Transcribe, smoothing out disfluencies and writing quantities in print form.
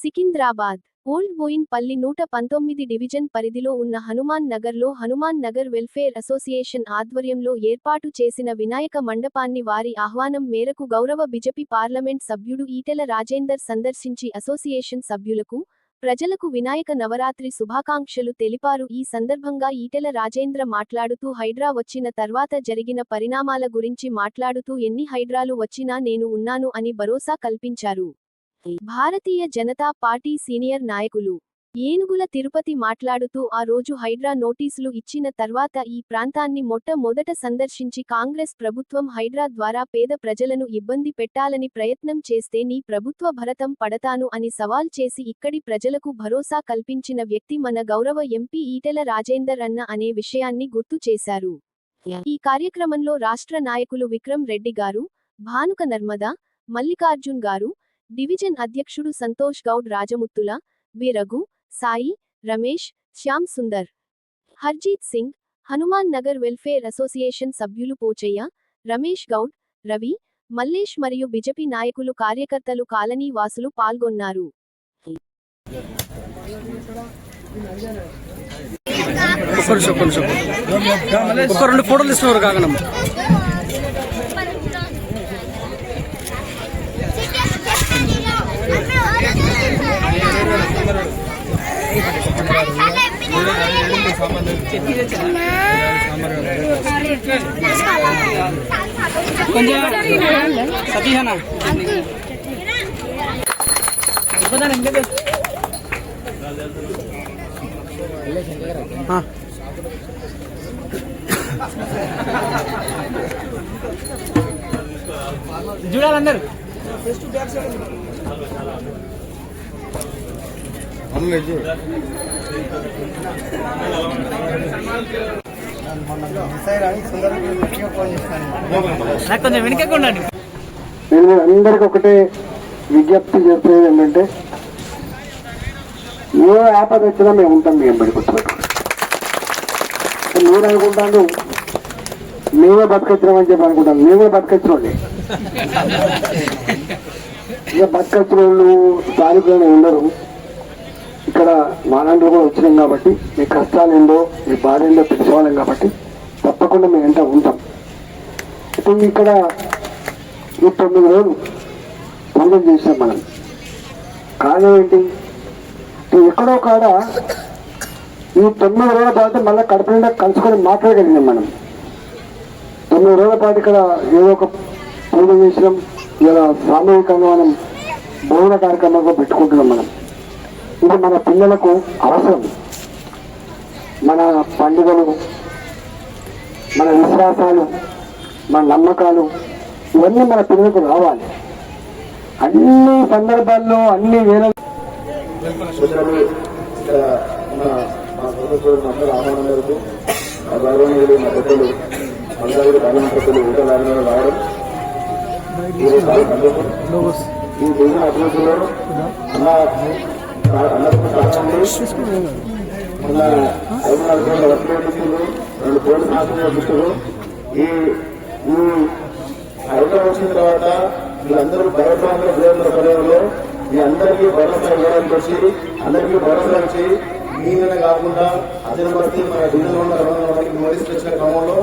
Secunderabad old Boinpally 119 division పరిధిలో ఉన్న హనుమాన్ నగర్లో హనుమాన్ నగర్ వెల్ఫేర్ అసోసియేషన్ ఆధ్వర్యంలో ఏర్పాటు చేసిన వినాయక మండపాన్ని వారి ఆహ్వానం మేరకు గౌరవ బీజేపీ పార్లమెంట్ సభ్యుడు ఈటెల రాజేందర్ సందర్శించి అసోసియేషన్ సభ్యులకు, ప్రజలకు వినాయక నవరాత్రి శుభాకాంక్షలు తెలిపారు. ఈ సందర్భంగా ఈటెల రాజేంద్ర మాట్లాడుతూ హైడ్రా వచ్చిన తర్వాత జరిగిన పరిణామాల గురించి మాట్లాడుతూ ఎన్ని హైడ్రాలు వచ్చినా నేను ఉన్నాను అని భరోసా కల్పించారు. భారతీయ జనతా పార్టీ సీనియర్ నాయకులు ఏనుగుల తిరుపతి మాట్లాడుతూ ఆ రోజు హైడ్రా నోటీసులు ఇచ్చిన తర్వాత ఈ ప్రాంతాన్ని మొట్టమొదట సందర్శించి కాంగ్రెస్ ప్రభుత్వం హైడ్రా ద్వారా పేద ప్రజలను ఇబ్బంది పెట్టాలని ప్రయత్నం చేస్తే నీ ప్రభుత్వ భరతం పడతాను అని సవాల్ చేసి ఇక్కడి ప్రజలకు భరోసా కల్పించిన వ్యక్తి మన గౌరవ ఎంపీ ఈటెల రాజేందర్ అన్న అనే విషయాన్ని గుర్తు చేశారు. ఈ కార్యక్రమంలో రాష్ట్ర నాయకులు విక్రమ్ రెడ్డి గారు, భానుక నర్మదా, మల్లికార్జున్ గారు, డివిజన్ అధ్యక్షుడు సంతోష్ గౌడ్, రాజముత్తుల, వి రఘు, సాయి, రమేష్, శ్యామ్ సుందర్, హర్జీత్ సింగ్, హనుమాన్ నగర్ వెల్ఫేర్ అసోసియేషన్ సభ్యులు పోచయ్య, రమేష్ గౌడ్, రవి, మల్లేష్ మరియు బీజేపీ నాయకులు, కార్యకర్తలు, కాలనీ వాసులు పాల్గొన్నారు. చూడాలందరూ కొంచెం వెనుకకుండా నేను అందరికి ఒకటే విజ్ఞప్తి చేసేది ఏంటంటే, ఏ ఆపద వచ్చినా మేము ఉంటాం. మేము బయటకొచ్చుకోండి. మీరు అనుకుంటాను మేమే బతకొచ్చినామని చెప్పి అనుకుంటాను. మేమే బతకొచ్చినండి. ఇక బతకొచ్చిన వాళ్ళు స్థానికులను ఉండరు. ఇక్కడ మానంలో కూడా వచ్చినాం కాబట్టి మీ కష్టాలు ఏందో, మీ బాధ ఏందో తెలుసుకోలేం కాబట్టి తప్పకుండా మేము ఎంత ఉంటాం. ఇప్పుడు ఇక్కడ ఈ 9 రోజులు పనులు చేసినాం మనం. కారణం ఏంటి? ఎక్కడో కాడ ఈ 9 రోజుల పాటు మళ్ళీ కడుపు నిండా కలుసుకొని మాట్లాడగలిగినాం మనం. 9 రోజుల పాటు ఇక్కడ ఏదో ఒక పూజ చేసినాం. ఇలా సామూహికంగా మనం భోజన కార్యక్రమాలు పెట్టుకుంటున్నాం మనం. ఇది మన పిల్లలకు అవసరం. మన పండుగలు, మన విశ్వాసాలు, మన నమ్మకాలు ఇవన్నీ మన పిల్లలకు రావాలి. అన్ని సందర్భాల్లో అన్ని వేల ఈ దేశం అభివృద్ధిలో మన 5-4 కోట్ల వర్షాలు, 2 కోట్ల సంవత్సరాలు ఈ హైదరాబాద్ వచ్చిన తర్వాత వీళ్ళందరూ భరోసాలో దేవుల పర్యంలో మీ అందరికీ భరోసా ఇవ్వడానికి వచ్చి అందరికీ భరోసా ఇచ్చి మీదనే కాకుండా అదే బట్టి మన డివిజన్లో ఉన్న మోడీ వచ్చిన క్రమంలో